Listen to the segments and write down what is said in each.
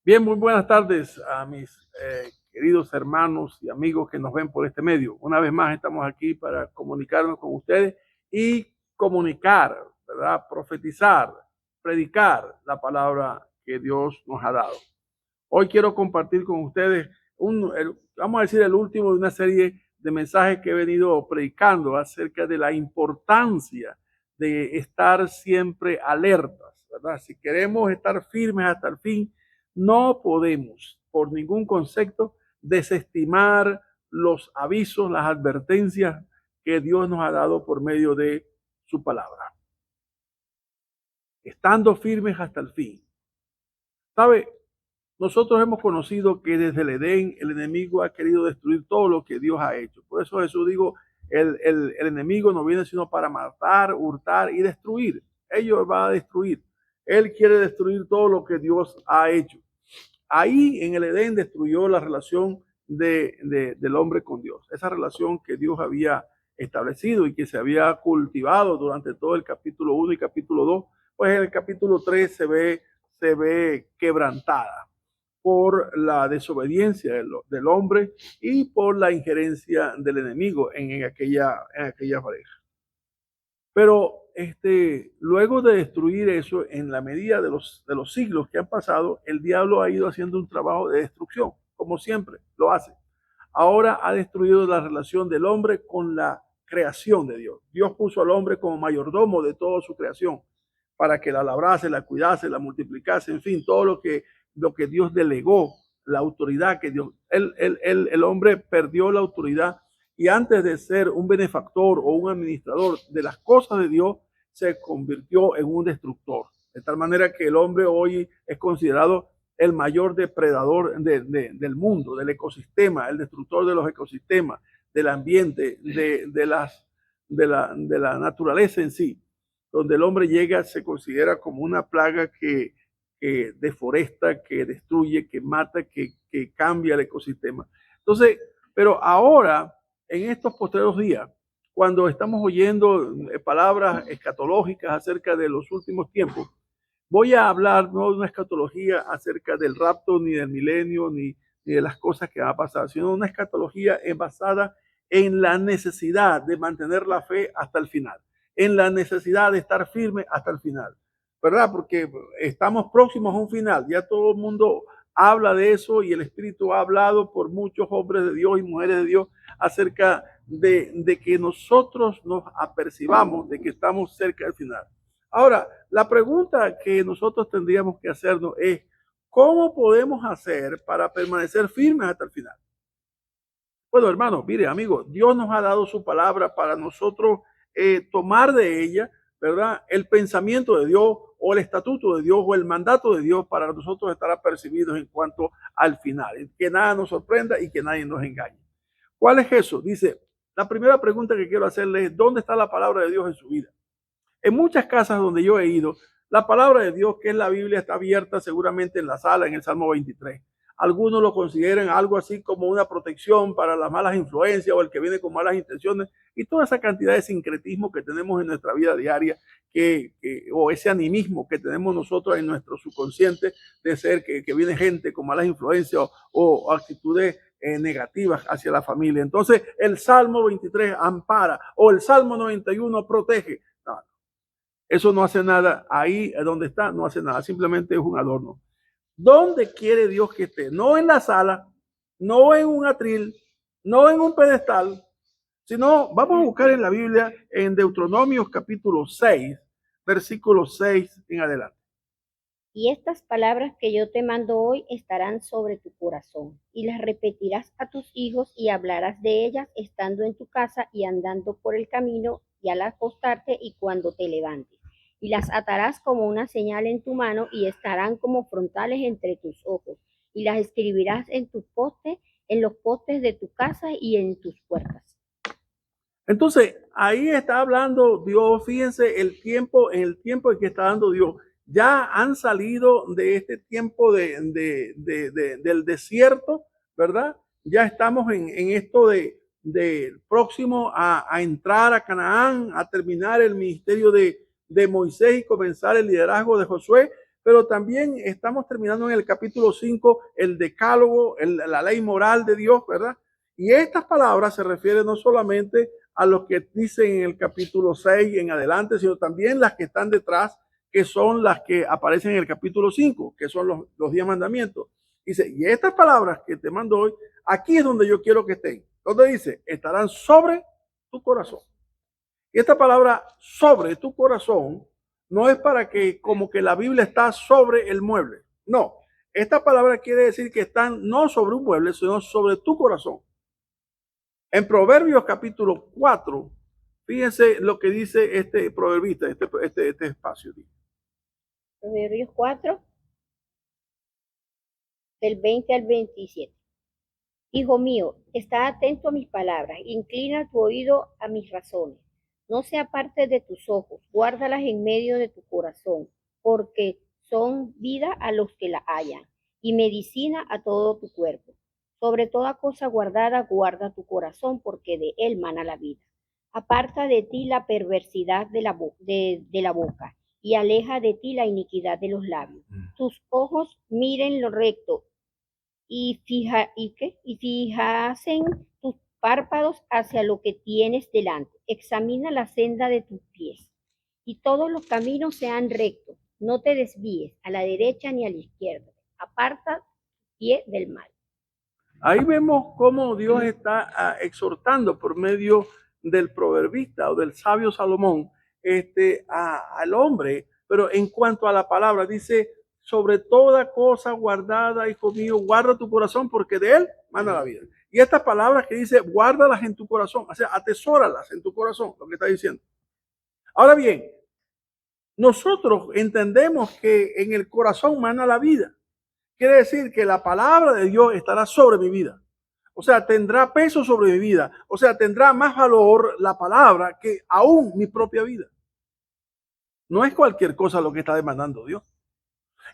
Bien, muy buenas tardes a mis queridos hermanos y amigos que nos ven por este medio. Una vez más estamos aquí para comunicarnos con ustedes y comunicar, ¿verdad? Profetizar, predicar la palabra que Dios nos ha dado. Hoy quiero compartir con ustedes, vamos a decir, el último de una serie de mensajes que he venido predicando acerca de la importancia de estar siempre alertas, ¿verdad? Si queremos estar firmes hasta el fin, no podemos, por ningún concepto, desestimar los avisos, las advertencias que Dios nos ha dado por medio de su palabra. Estando firmes hasta el fin. ¿Sabe? Nosotros hemos conocido que desde el Edén el enemigo ha querido destruir todo lo que Dios ha hecho. Por eso Jesús dijo, el enemigo no viene sino para matar, hurtar y destruir. Ellos va a destruir. Él quiere destruir todo lo que Dios ha hecho. Ahí en el Edén destruyó la relación del hombre con Dios. Esa relación que Dios había establecido y que se había cultivado durante todo el capítulo 1 y capítulo 2, pues en el capítulo 3 se ve quebrantada por la desobediencia del hombre y por la injerencia del enemigo en aquella pareja. Pero luego de destruir eso, en la medida de los siglos que han pasado, el diablo ha ido haciendo un trabajo de destrucción, como siempre lo hace. Ahora ha destruido la relación del hombre con la creación de Dios. Dios puso al hombre como mayordomo de toda su creación, para que la labrase, la cuidase, la multiplicase, en fin, todo lo que Dios delegó, la autoridad que Dios, el hombre perdió la autoridad y antes de ser un benefactor o un administrador de las cosas de Dios, se convirtió en un destructor. De tal manera que el hombre hoy es considerado el mayor depredador del mundo, del ecosistema, el destructor de los ecosistemas, del ambiente, de la naturaleza en sí. Donde el hombre llega se considera como una plaga que deforesta, que destruye, que mata, que cambia el ecosistema. Entonces, pero ahora, en estos postreros días, cuando estamos oyendo palabras escatológicas acerca de los últimos tiempos, voy a hablar no de una escatología acerca del rapto, ni del milenio, ni de las cosas que van a pasar, sino una escatología basada en la necesidad de mantener la fe hasta el final, en la necesidad de estar firme hasta el final, ¿verdad? Porque estamos próximos a un final, ya todo el mundo habla de eso y el Espíritu ha hablado por muchos hombres de Dios y mujeres de Dios acerca de que nosotros nos apercibamos de que estamos cerca del final. Ahora, la pregunta que nosotros tendríamos que hacernos es, ¿cómo podemos hacer para permanecer firmes hasta el final? Bueno, hermanos, mire, amigos, Dios nos ha dado su palabra para nosotros tomar de ella, ¿verdad? El pensamiento de Dios o el estatuto de Dios o el mandato de Dios para nosotros estar apercibidos en cuanto al final. Que nada nos sorprenda y que nadie nos engañe. ¿Cuál es eso? Dice, la primera pregunta que quiero hacerle es, ¿dónde está la palabra de Dios en su vida? En muchas casas donde yo he ido, la palabra de Dios, que es la Biblia, está abierta seguramente en la sala, en el Salmo 23. Algunos lo consideran algo así como una protección para las malas influencias o el que viene con malas intenciones y toda esa cantidad de sincretismo que tenemos en nuestra vida diaria o ese animismo que tenemos nosotros en nuestro subconsciente de ser que viene gente con malas influencias o actitudes negativas hacia la familia. Entonces el Salmo 23 ampara o el Salmo 91 protege. No, eso no hace nada. Ahí donde está, no hace nada. Simplemente es un adorno. ¿Dónde quiere Dios que esté? No en la sala, no en un atril, no en un pedestal, sino vamos a buscar en la Biblia, en Deuteronomios capítulo 6, versículo 6 en adelante. Y estas palabras que yo te mando hoy estarán sobre tu corazón, y las repetirás a tus hijos y hablarás de ellas estando en tu casa y andando por el camino y al acostarte y cuando te levantes. Y las atarás como una señal en tu mano y estarán como frontales entre tus ojos. Y las escribirás en tus postes, en los postes de tu casa y en tus puertas. Entonces, ahí está hablando Dios, fíjense en el tiempo en que está dando Dios. Ya han salido de este tiempo del desierto, ¿verdad? Ya estamos en esto de próximo a entrar a Canaán, a terminar el ministerio de Moisés y comenzar el liderazgo de Josué. pero también estamos terminando en el capítulo 5, el decálogo, la ley moral de Dios, ¿verdad? Y estas palabras se refieren no solamente a lo que dicen en el capítulo 6 en adelante, sino también las que están detrás, que son las que aparecen en el capítulo 5, que son los 10 mandamientos. Dice, y estas palabras que te mando hoy, aquí es donde yo quiero que estén. Donde dice, estarán sobre tu corazón. Y esta palabra sobre tu corazón no es para que como que la Biblia está sobre el mueble. No, esta palabra quiere decir que están no sobre un mueble, sino sobre tu corazón. En Proverbios capítulo 4, fíjense lo que dice este proverbista, este espacio. Proverbios 4, del 20 al 27. Hijo mío, está atento a mis palabras, inclina tu oído a mis razones. No se aparte de tus ojos, guárdalas en medio de tu corazón, porque son vida a los que la hallan y medicina a todo tu cuerpo. Sobre toda cosa guardada, guarda tu corazón, porque de él mana la vida. Aparta de ti la perversidad de la boca y aleja de ti la iniquidad de los labios. Tus ojos miren lo recto y fijasen tus párpados hacia lo que tienes delante. Examina la senda de tus pies y todos los caminos sean rectos. No te desvíes a la derecha ni a la izquierda. Aparta tu pie del mal. Ahí vemos cómo Dios está exhortando por medio del proverbista o del sabio Salomón al hombre, pero en cuanto a la palabra, dice, sobre toda cosa guardada, hijo mío, guarda tu corazón porque de él manda la vida. Y estas palabras que dice, guárdalas en tu corazón, o sea, atesóralas en tu corazón, lo que está diciendo. Ahora bien, nosotros entendemos que en el corazón mana la vida. Quiere decir que la palabra de Dios estará sobre mi vida. O sea, tendrá peso sobre mi vida. O sea, tendrá más valor la palabra que aún mi propia vida. No es cualquier cosa lo que está demandando Dios.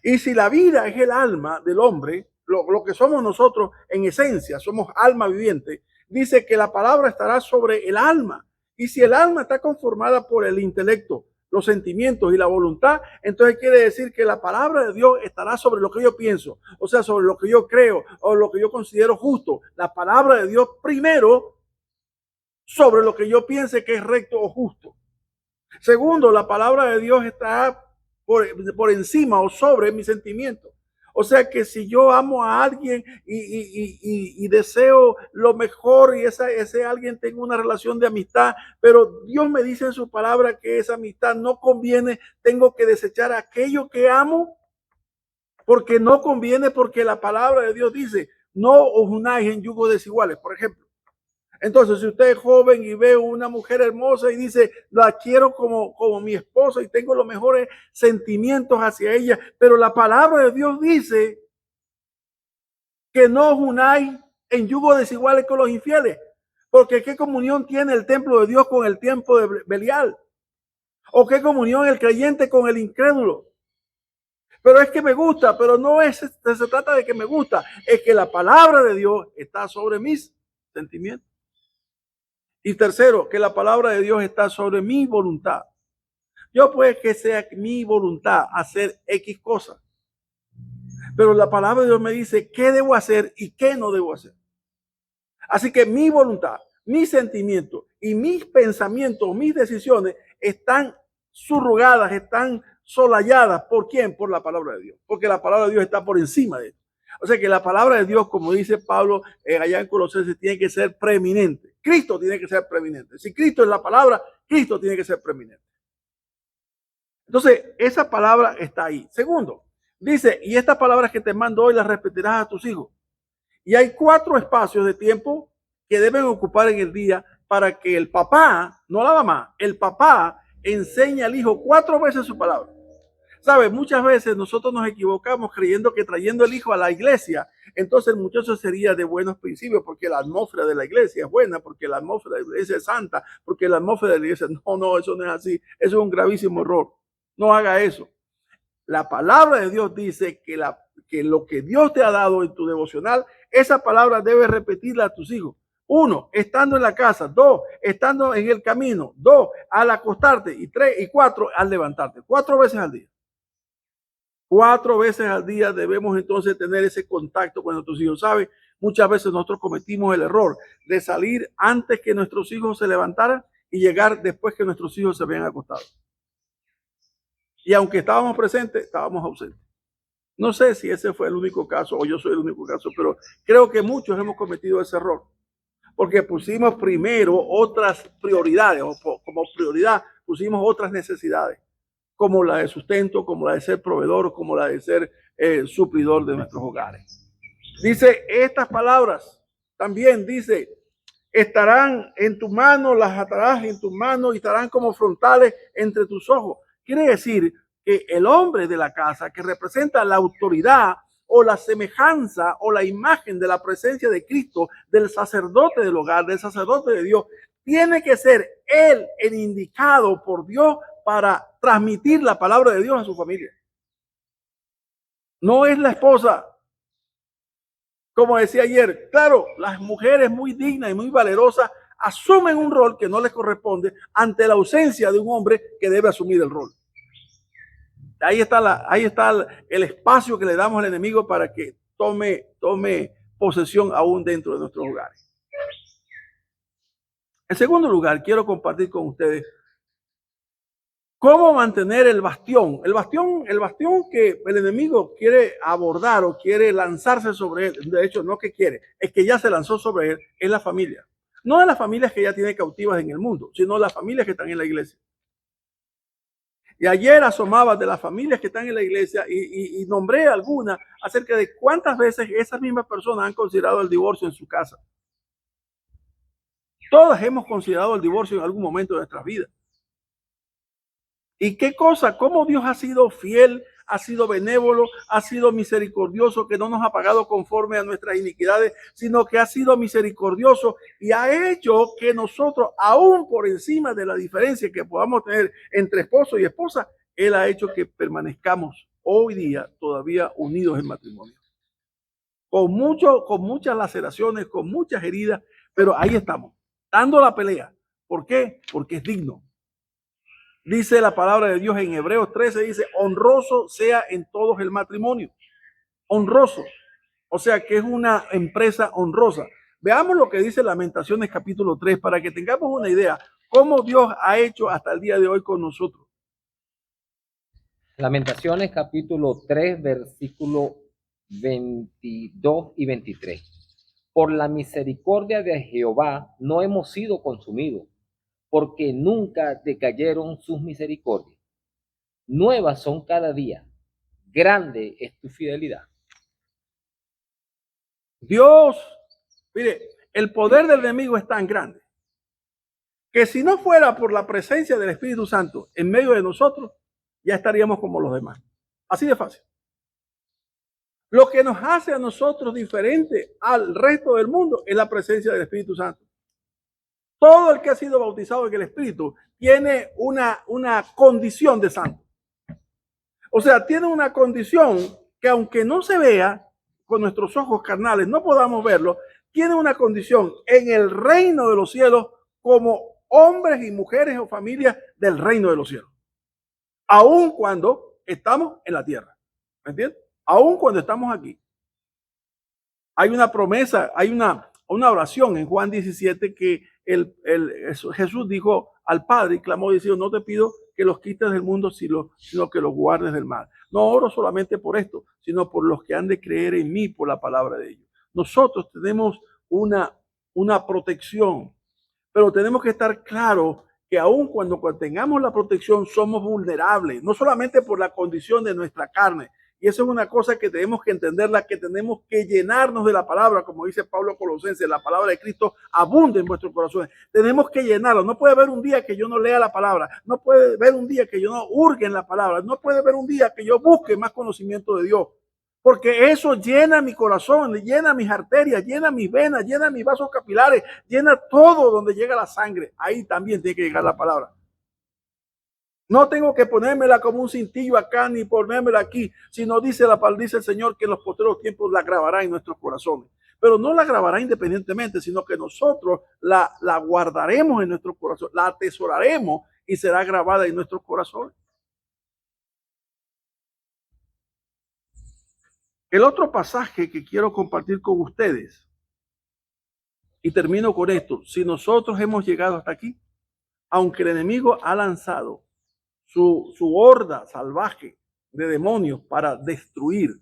Y si la vida es el alma del hombre, lo que somos nosotros en esencia, somos alma viviente, dice que la palabra estará sobre el alma. Y si el alma está conformada por el intelecto, los sentimientos y la voluntad, entonces quiere decir que la palabra de Dios estará sobre lo que yo pienso, o sea, sobre lo que yo creo o lo que yo considero justo. La palabra de Dios primero sobre lo que yo piense que es recto o justo. Segundo, la palabra de Dios está por encima o sobre mis sentimientos. O sea que si yo amo a alguien y deseo lo mejor y ese alguien tenga una relación de amistad, pero Dios me dice en su palabra que esa amistad no conviene, tengo que desechar aquello que amo porque no conviene, porque la palabra de Dios dice, no os unáis en yugos desiguales, por ejemplo. Entonces, si usted es joven y ve una mujer hermosa y dice, la quiero como mi esposa y tengo los mejores sentimientos hacia ella, pero la palabra de Dios dice que no os unáis en yugo desiguales con los infieles, porque ¿qué comunión tiene el templo de Dios con el templo de Belial? ¿O qué comunión el creyente con el incrédulo? Pero es que me gusta, pero no se trata de que me gusta, es que la palabra de Dios está sobre mis sentimientos. Y tercero, que la palabra de Dios está sobre mi voluntad. Yo puede que sea mi voluntad hacer X cosas, pero la palabra de Dios me dice qué debo hacer y qué no debo hacer. Así que mi voluntad, mis sentimientos y mis pensamientos, mis decisiones están subrogadas, están solayadas. ¿Por quién? Por la palabra de Dios. Porque la palabra de Dios está por encima de esto. O sea que la palabra de Dios, como dice Pablo allá en Colosenses, tiene que ser preeminente. Cristo tiene que ser preeminente. Si Cristo es la palabra, Cristo tiene que ser preeminente. Entonces, esa palabra está ahí. Segundo, dice, y estas palabras que te mando hoy las repetirás a tus hijos. Y hay 4 espacios de tiempo que deben ocupar en el día para que el papá, no la mamá, el papá enseñe al hijo 4 veces su palabra. ¿Sabes? Muchas veces nosotros nos equivocamos creyendo que trayendo el hijo a la iglesia, entonces el muchacho sería de buenos principios, porque la atmósfera de la iglesia es buena, porque la atmósfera de la iglesia es santa, porque la atmósfera de la iglesia, no, eso no es así. Eso es un gravísimo error. No haga eso. La palabra de Dios dice que lo que Dios te ha dado en tu devocional, esa palabra debes repetirla a tus hijos. 1, estando en la casa. 2, estando en el camino. 2, al acostarte. Y 3 y 4, al levantarte. 4 veces al día. 4 veces al día debemos entonces tener ese contacto con nuestros hijos. ¿Sabe? Muchas veces nosotros cometimos el error de salir antes que nuestros hijos se levantaran y llegar después que nuestros hijos se habían acostado. Y aunque estábamos presentes, estábamos ausentes. No sé si ese fue el único caso o yo soy el único caso, pero creo que muchos hemos cometido ese error. Porque pusimos primero otras prioridades, o como prioridad pusimos otras necesidades, como la de sustento, como la de ser proveedor, como la de ser suplidor de nuestros hogares. Dice estas palabras, también dice, estarán en tu mano, las atarás en tu mano y estarán como frontales entre tus ojos. Quiere decir que el hombre de la casa, que representa la autoridad o la semejanza o la imagen de la presencia de Cristo, del sacerdote del hogar, del sacerdote de Dios, tiene que ser él el indicado por Dios para transmitir la palabra de Dios a su familia. No es la esposa. Como decía ayer, claro, las mujeres muy dignas y muy valerosas asumen un rol que no les corresponde ante la ausencia de un hombre que debe asumir el rol. Ahí está el espacio que le damos al enemigo para que tome posesión aún dentro de nuestros hogares. En segundo lugar, quiero compartir con ustedes cómo mantener el bastión. El bastión que el enemigo quiere abordar o quiere lanzarse sobre él. De hecho, no que quiere, es que ya se lanzó sobre él, es la familia. No de las familias que ya tiene cautivas en el mundo, sino las familias que están en la iglesia. Y ayer asomaba de las familias que están en la iglesia y nombré algunas acerca de cuántas veces esas mismas personas han considerado el divorcio en su casa. Todas hemos considerado el divorcio en algún momento de nuestras vidas. ¿Y qué cosa? ¿Cómo Dios ha sido fiel, ha sido benévolo, ha sido misericordioso, que no nos ha pagado conforme a nuestras iniquidades, sino que ha sido misericordioso y ha hecho que nosotros, aún por encima de la diferencia que podamos tener entre esposo y esposa, Él ha hecho que permanezcamos hoy día todavía unidos en matrimonio? Con muchas laceraciones, con muchas heridas, pero ahí estamos, dando la pelea. ¿Por qué? Porque es digno. Dice la palabra de Dios en Hebreos 13, dice, honroso sea en todos el matrimonio. Honroso. O sea que es una empresa honrosa. Veamos lo que dice Lamentaciones capítulo 3 para que tengamos una idea cómo Dios ha hecho hasta el día de hoy con nosotros. Lamentaciones capítulo 3, versículo 22 y 23. Por la misericordia de Jehová no hemos sido consumidos, porque nunca decayeron sus misericordias. Nuevas son cada día. Grande es tu fidelidad. Dios, mire, el poder del enemigo es tan grande que si no fuera por la presencia del Espíritu Santo en medio de nosotros, ya estaríamos como los demás. Así de fácil. Lo que nos hace a nosotros diferente al resto del mundo es la presencia del Espíritu Santo. Todo el que ha sido bautizado en el Espíritu tiene una condición de santo. O sea, tiene una condición que aunque no se vea con nuestros ojos carnales, no podamos verlo, tiene una condición en el reino de los cielos como hombres y mujeres o familias del reino de los cielos. Aun cuando estamos en la tierra. ¿Me entiendes? Aun cuando estamos aquí. Hay una promesa, hay una oración en Juan 17 que Jesús dijo al Padre y clamó diciendo, no te pido que los quites del mundo, sino que los guardes del mal. No oro solamente por esto, sino por los que han de creer en mí por la palabra de ellos. Nosotros tenemos una protección, pero tenemos que estar claros que aun cuando tengamos la protección somos vulnerables, no solamente por la condición de nuestra carne. Y eso es una cosa que tenemos que entenderla, que tenemos que llenarnos de la palabra, como dice Pablo Colosenses, la palabra de Cristo abunda en vuestros corazones. Tenemos que llenarlo. No puede haber un día que yo no lea la palabra, no puede haber un día que yo no hurgue en la palabra, no puede haber un día que yo busque más conocimiento de Dios. Porque eso llena mi corazón, llena mis arterias, llena mis venas, llena mis vasos capilares, llena todo donde llega la sangre. Ahí también tiene que llegar la palabra. No tengo que ponérmela como un cintillo acá ni ponérmela aquí, sino dice el Señor que en los posteriores tiempos la grabará en nuestros corazones. Pero no la grabará independientemente, sino que nosotros la guardaremos en nuestro corazón, la atesoraremos y será grabada en nuestros corazones. El otro pasaje que quiero compartir con ustedes, y termino con esto, si nosotros hemos llegado hasta aquí, aunque el enemigo ha lanzado su horda salvaje de demonios para destruir,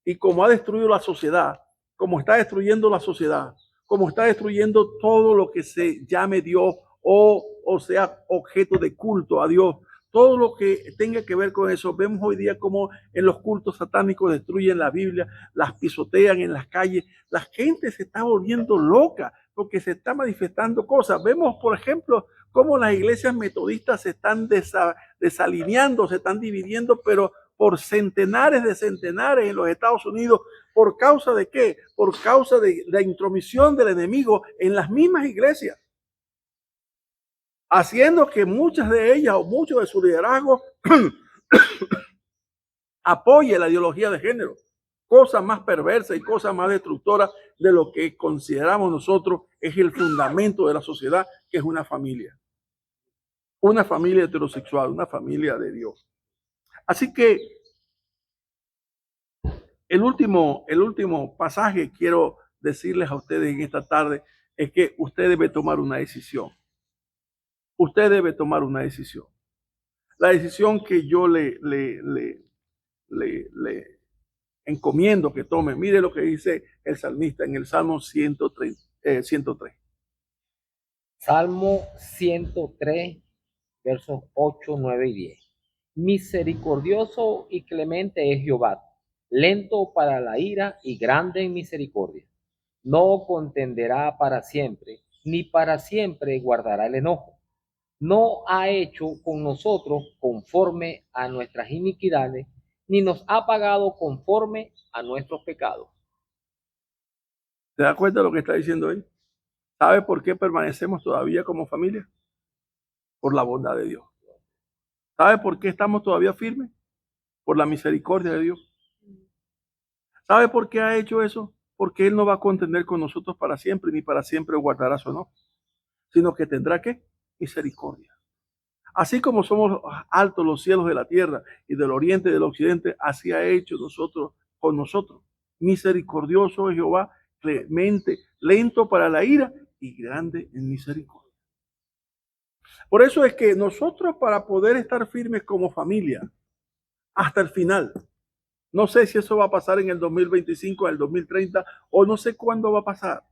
y como ha destruido la sociedad, como está destruyendo la sociedad, como está destruyendo todo lo que se llame Dios o sea objeto de culto a Dios, todo lo que tenga que ver con eso. Vemos hoy día como en los cultos satánicos destruyen la Biblia, las pisotean en las calles. La gente se está volviendo loca porque se está manifestando cosas. Vemos, por ejemplo, cómo las iglesias metodistas se están desalineando, se están dividiendo, pero por centenares de centenares en los Estados Unidos. ¿Por causa de qué? Por causa de la intromisión del enemigo en las mismas iglesias, haciendo que muchas de ellas o muchos de su liderazgo apoye la ideología de género, cosa más perversa y cosa más destructora de lo que consideramos nosotros es el fundamento de la sociedad, que es una familia heterosexual, una familia de Dios. Así que el último pasaje que quiero decirles a ustedes en esta tarde es que usted debe tomar una decisión. Usted debe tomar una decisión. La decisión que yo le encomiendo que tome. Mire lo que dice el salmista en el Salmo 103. Salmo 103, versos 8, 9 y 10. Misericordioso y clemente es Jehová, lento para la ira y grande en misericordia. No contenderá para siempre, ni para siempre guardará el enojo. No ha hecho con nosotros conforme a nuestras iniquidades, ni nos ha pagado conforme a nuestros pecados. ¿Se da cuenta de lo que está diciendo él? ¿Sabe por qué permanecemos todavía como familia? Por la bondad de Dios. ¿Sabe por qué estamos todavía firmes? Por la misericordia de Dios. ¿Sabe por qué ha hecho eso? Porque Él no va a contender con nosotros para siempre, ni para siempre guardará su enojo, sino que tendrá ¿qué? Misericordia. Así como somos altos los cielos de la tierra y del oriente y del occidente, así ha hecho con nosotros. Misericordioso es Jehová, clemente, lento para la ira y grande en misericordia. Por eso es que nosotros, para poder estar firmes como familia hasta el final, no sé si eso va a pasar en el 2025, en el 2030, o no sé cuándo va a pasar.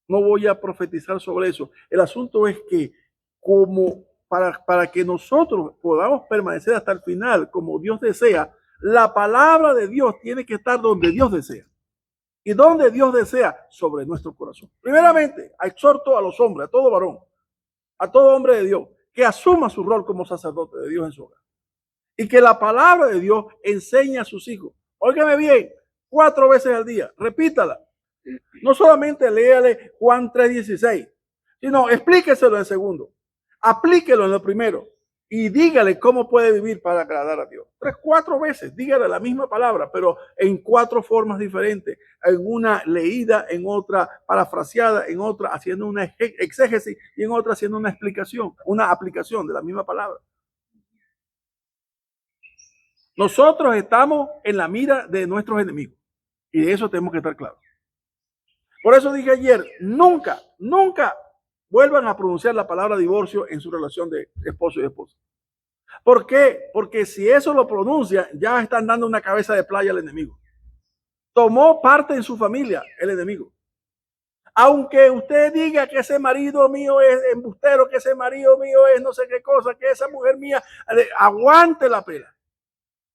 No voy a profetizar sobre eso. El asunto es que como para que nosotros podamos permanecer hasta el final como Dios desea, la palabra de Dios tiene que estar donde Dios desea. ¿Y donde Dios desea? Sobre nuestro corazón. Primeramente, exhorto a los hombres, a todo varón, a todo hombre de Dios, que asuma su rol como sacerdote de Dios en su hogar. Y que la palabra de Dios enseñe a sus hijos. Óigame bien, 4 veces al día, repítala. No solamente léale Juan 3:16, sino explíqueselo en segundo, aplíquelo en lo primero y dígale cómo puede vivir para agradar a Dios. 3, 4 veces, dígale la misma palabra, pero en 4 formas diferentes, en una leída, en otra parafraseada, en otra haciendo una exégesis y en otra haciendo una explicación, una aplicación de la misma palabra. Nosotros estamos en la mira de nuestros enemigos y de eso tenemos que estar claros. Por eso dije ayer, nunca vuelvan a pronunciar la palabra divorcio en su relación de esposo y esposa. ¿Por qué? Porque si eso lo pronuncian, ya están dando una cabeza de playa al enemigo. Tomó parte en su familia el enemigo. Aunque usted diga que ese marido mío es embustero, que ese marido mío es no sé qué cosa, que esa mujer mía, aguante la pela.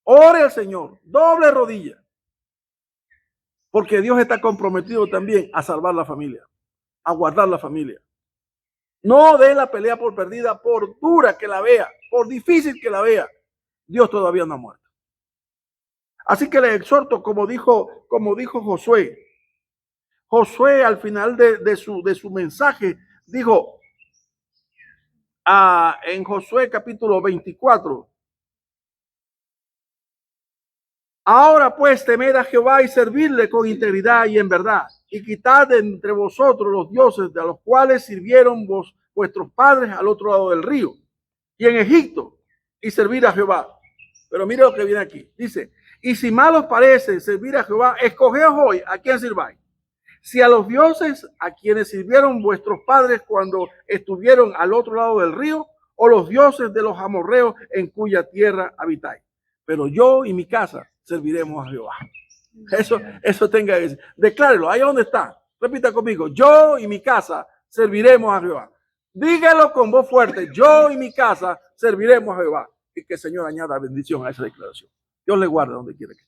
Ore al Señor, doble rodilla. Porque Dios está comprometido también a salvar la familia, a guardar la familia. No dé la pelea por perdida, por dura que la vea, por difícil que la vea. Dios todavía no ha muerto. Así que le exhorto, como dijo Josué. Josué al final de su mensaje dijo en Josué capítulo 24. Ahora pues temed a Jehová y servirle con integridad y en verdad, y quitad de entre vosotros los dioses de los cuales sirvieron vuestros padres al otro lado del río y en Egipto, y servir a Jehová. Pero mire lo que viene aquí. Dice, Y si mal os parece servir a Jehová, escogeos hoy a quién sirváis. Si a los dioses a quienes sirvieron vuestros padres cuando estuvieron al otro lado del río, o los dioses de los amorreos en cuya tierra habitáis. Pero yo y mi casa serviremos a Jehová. Eso tenga que decir. Declárelo, ahí donde está. Repita conmigo, yo y mi casa serviremos a Jehová. Dígalo con voz fuerte, yo y mi casa serviremos a Jehová. Y que el Señor añada bendición a esa declaración. Dios le guarde donde quiera que esté.